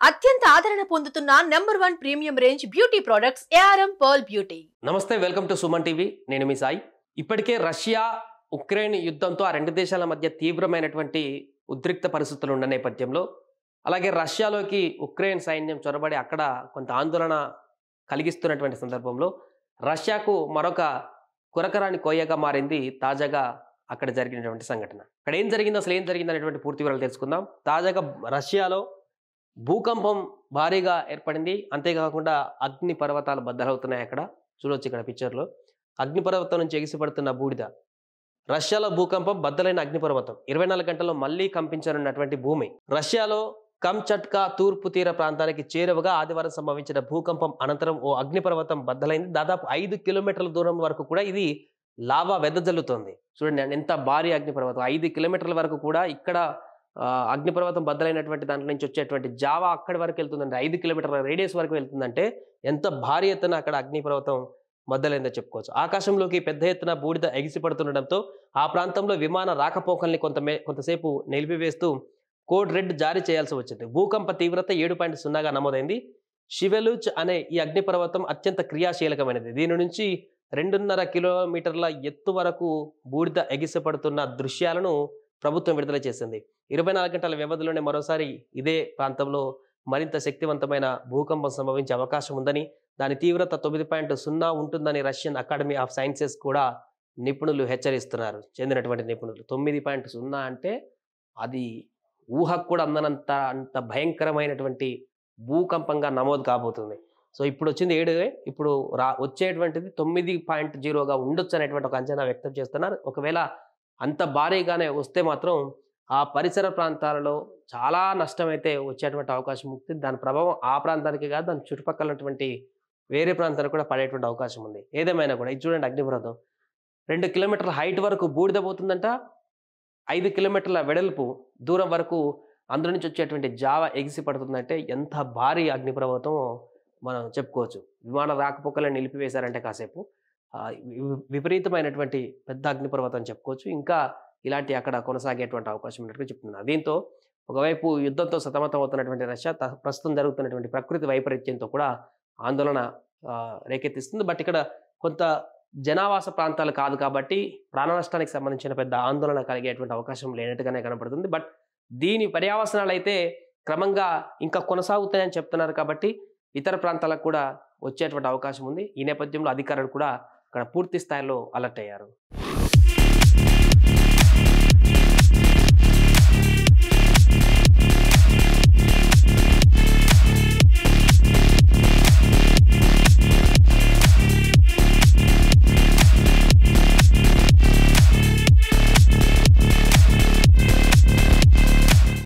అత్యంత ఆదరణ పొందుతున్న number 1 premium range beauty products ARM Pearl Beauty. నమస్తే, వెల్కమ్ టు సుమన్ టీవీ. నేను మీ సాయి. ఇప్పటికే రష్యా ఉక్రెయిన్ యుద్ధంతో ఆ రెండు దేశాల మధ్య తీవ్రమైనటువంటి ఉద్రిక్త పరిస్థితులు ఉన్న నేపథ్యంలో, అలాగే రష్యాలోకి ఉక్రెయిన్ సైన్యం చొరబడి అక్కడ కొంత ఆందోళన కలిగిస్తున్నటువంటి సందర్భంలో రష్యాకు మరొక కురకరాని కోయగా మారింది తాజాగా అక్కడ జరిగినటువంటి సంఘటన. అక్కడ ఏం జరిగిందో, అసలు ఏం జరిగింది అనేటువంటి పూర్తి వివరాలు తెలుసుకుందాం. తాజాగా రష్యాలో భూకంపం భారీగా ఏర్పడింది. అంతేకాకుండా అగ్ని పర్వతాలు బద్దలవుతున్నాయి. అక్కడ చూడొచ్చు, ఇక్కడ పిక్చర్లో అగ్నిపర్వతం నుంచి ఎగిసిపడుతున్న బూడిద. రష్యాలో భూకంపం, బద్దలైన అగ్నిపర్వతం, 24 గంటల్లో మళ్లీ కంపించనున్నటువంటి భూమి. రష్యాలో కంచట్కా తూర్పు తీర ప్రాంతానికి చేరువగా ఆదివారం సంభవించిన భూకంపం అనంతరం ఓ అగ్నిపర్వతం బద్దలైంది. దాదాపు 5 కిలోమీటర్ల దూరం వరకు కూడా ఇది లావా వెదజల్లుతోంది. చూడండి ఎంత భారీ అగ్నిపర్వతం. 5 కిలోమీటర్ల వరకు కూడా ఇక్కడ అగ్నిపర్వతం బద్దలైనటువంటి దాంట్లో నుంచి వచ్చేటువంటి జావా అక్కడి వరకు వెళ్తుందంటే, 5 కిలోమీటర్ల రేడియస్ వరకు వెళ్తుందంటే ఎంత భారీ ఎత్తున అక్కడ అగ్నిపర్వతం బద్దలైందో చెప్పుకోవచ్చు. ఆకాశంలోకి పెద్ద ఎత్తున బూడిద ఎగిసిపడుతుండటంతో ఆ ప్రాంతంలో విమాన రాకపోకల్ని కొంతసేపు నిలిపివేస్తూ కోడ్ రెడ్ జారీ చేయాల్సి వచ్చింది. భూకంప తీవ్రత 7.0గా నమోదైంది. షివెలుచ్ అనే ఈ అగ్నిపర్వతం అత్యంత క్రియాశీలకమైనది. దీని నుంచి 2.5 కిలోమీటర్ల ఎత్తు వరకు బూడిద ఎగిసిపడుతున్న దృశ్యాలను ప్రభుత్వం విడుదల చేసింది. 24 గంటల వ్యవధిలోనే మరోసారి ఇదే ప్రాంతంలో మరింత శక్తివంతమైన భూకంపం సంభవించే అవకాశం ఉందని, దాని తీవ్రత 9.0 ఉంటుందని రష్యన్ అకాడమీ ఆఫ్ సైన్సెస్ కూడా నిపుణులు హెచ్చరిస్తున్నారు. చెందినటువంటి నిపుణులు 9.0 అంటే అది ఊహకు కూడా అంత భయంకరమైనటువంటి భూకంపంగా నమోదు కాబోతుంది. సో ఇప్పుడు వచ్చింది 7, ఇప్పుడు వచ్చేటువంటిది 9.0గా ఉండొచ్చు అనేటువంటి ఒక అంచనా వ్యక్తం చేస్తున్నారు. ఒకవేళ అంత భారీగానే వస్తే మాత్రం ఆ పరిసర ప్రాంతాలలో చాలా నష్టం అయితే వచ్చేటువంటి అవకాశం ఉంటుంది. దాని ప్రభావం ఆ ప్రాంతానికి కాదు, దాని చుట్టుపక్కల ఉన్నటువంటి వేరే ప్రాంతానికి కూడా పడేటువంటి అవకాశం ఉంది. ఏదేమైనా కూడా ఇది చూడండి, అగ్నిపర్వతం 2 కిలోమీటర్ల హైట్ వరకు బూడిద పోతుందంట. 5 కిలోమీటర్ల వెడల్పు దూరం వరకు అందులో నుంచి వచ్చేటువంటి జావ ఎగిసి పడుతుందంటే ఎంత భారీ అగ్నిపర్వతం మనం చెప్పుకోవచ్చు. విమాన రాకపోకలను నిలిపివేశారంటే కాసేపు విపరీతమైనటువంటి పెద్ద అగ్నిపర్వతం చెప్పుకోవచ్చు. ఇంకా ఇలాంటి అక్కడ కొనసాగేటువంటి అవకాశం ఉన్నట్టుగా చెప్తున్నారు. దీంతో ఒకవైపు యుద్ధంతో సతమతం అవుతున్నటువంటి రష్యా ప్రస్తుతం జరుగుతున్నటువంటి ప్రకృతి వైపరీత్యంతో కూడా ఆందోళన రేకెత్తిస్తుంది. బట్ ఇక్కడ కొంత జనావాస ప్రాంతాలు కాదు కాబట్టి ప్రాణ నష్టానికి సంబంధించిన పెద్ద ఆందోళన కలిగేటువంటి అవకాశం లేనట్టుగానే కనపడుతుంది. బట్ దీని పర్యవసనాలు అయితే క్రమంగా ఇంకా కొనసాగుతాయని చెప్తున్నారు కాబట్టి ఇతర ప్రాంతాలకు కూడా వచ్చేటువంటి అవకాశం ఉంది. ఈ నేపథ్యంలో అధికారులు కూడా అక్కడ పూర్తి స్థాయిలో అలర్ట్ అయ్యారు.